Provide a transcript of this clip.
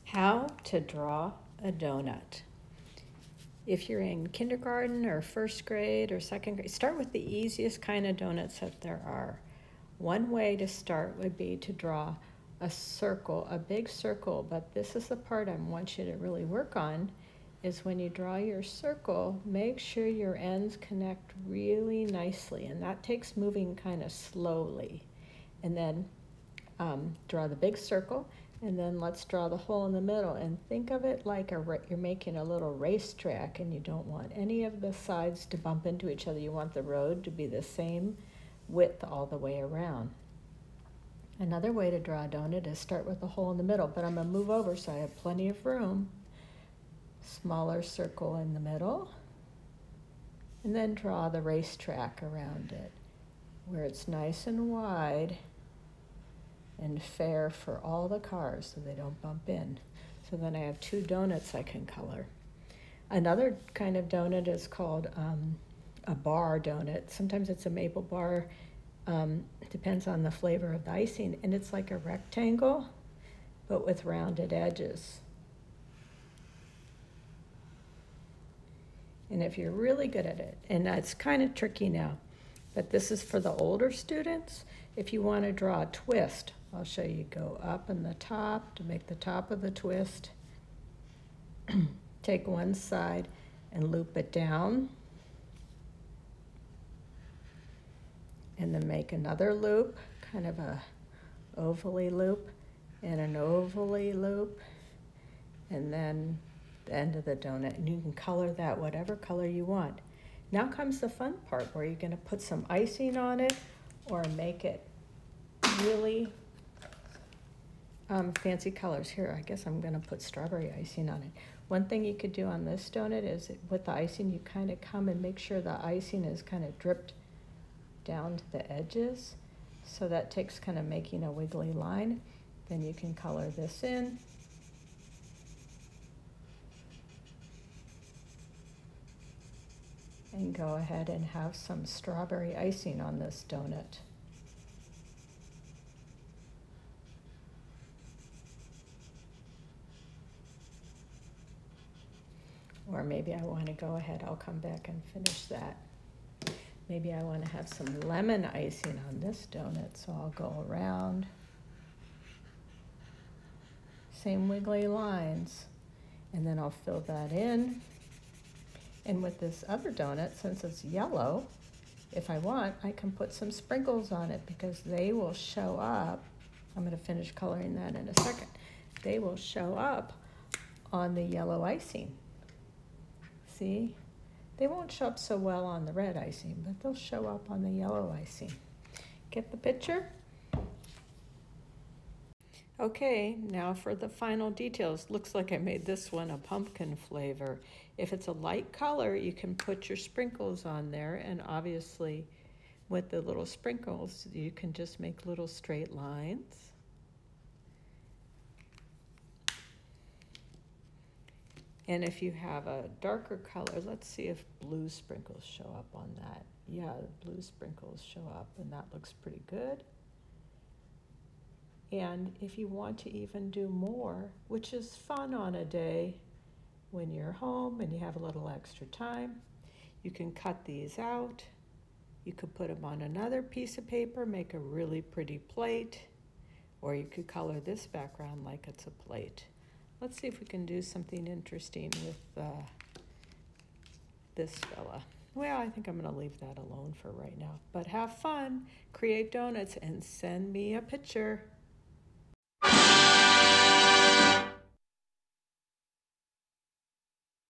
How to draw a donut. If you're in kindergarten or first grade or second grade, start with the easiest kind of donuts that there are. One way to start would be to draw a circle, a big circle, but this is the part I want you to really work on, is when you draw your circle, make sure your ends connect really nicely, and that takes moving kind of slowly. And then draw the big circle, and then let's draw the hole in the middle, and think of it like you're making a little racetrack, and you don't want any of the sides to bump into each other. You want the road to be the same width all the way around. Another way to draw a donut is start with a hole in the middle, but I'm going to move over so I have plenty of room. Smaller circle in the middle, and then draw the racetrack around it where it's nice and wide and fair for all the cars so they don't bump in. So then I have two donuts I can color. Another kind of donut is called a bar donut. Sometimes it's a maple bar, depends on the flavor of the icing, and it's like a rectangle but with rounded edges. And if you're really good at it, and it's kind of tricky now, but this is for the older students. If you want to draw a twist, I'll show you. Go up in the top to make the top of the twist. Take one side and loop it down. And then make another loop, kind of a ovally loop, and an ovally loop, and then the end of the donut. And you can color that whatever color you want. Now comes the fun part where you're going to put some icing on it or make it really fancy colors. Here, I guess I'm going to put strawberry icing on it. One thing you could do on this donut is with the icing, you kind of come and make sure the icing is kind of dripped down to the edges. So that takes kind of making a wiggly line. Then you can color this in. And go ahead and have some strawberry icing on this donut. Or maybe I want to go ahead, I'll come back and finish that. Maybe I want to have some lemon icing on this donut, so I'll go around. Same wiggly lines. And then I'll fill that in. And with this other donut, since it's yellow, if I want, I can put some sprinkles on it because they will show up. I'm going to finish coloring that in a second. They will show up on the yellow icing. See? They won't show up so well on the red icing, but they'll show up on the yellow icing. Get the picture? Okay, now for the final details. Looks like I made this one a pumpkin flavor. If it's a light color, you can put your sprinkles on there, and obviously with the little sprinkles, you can just make little straight lines. And if you have a darker color, let's see if blue sprinkles show up on that. Yeah, the blue sprinkles show up, and that looks pretty good. And if you want to even do more, which is fun on a day when you're home and you have a little extra time, you can cut these out. You could put them on another piece of paper, make a really pretty plate, or you could color this background like it's a plate. Let's see if we can do something interesting with this fella. Well, I think I'm going to leave that alone for right now. But have fun, create donuts, and send me a picture.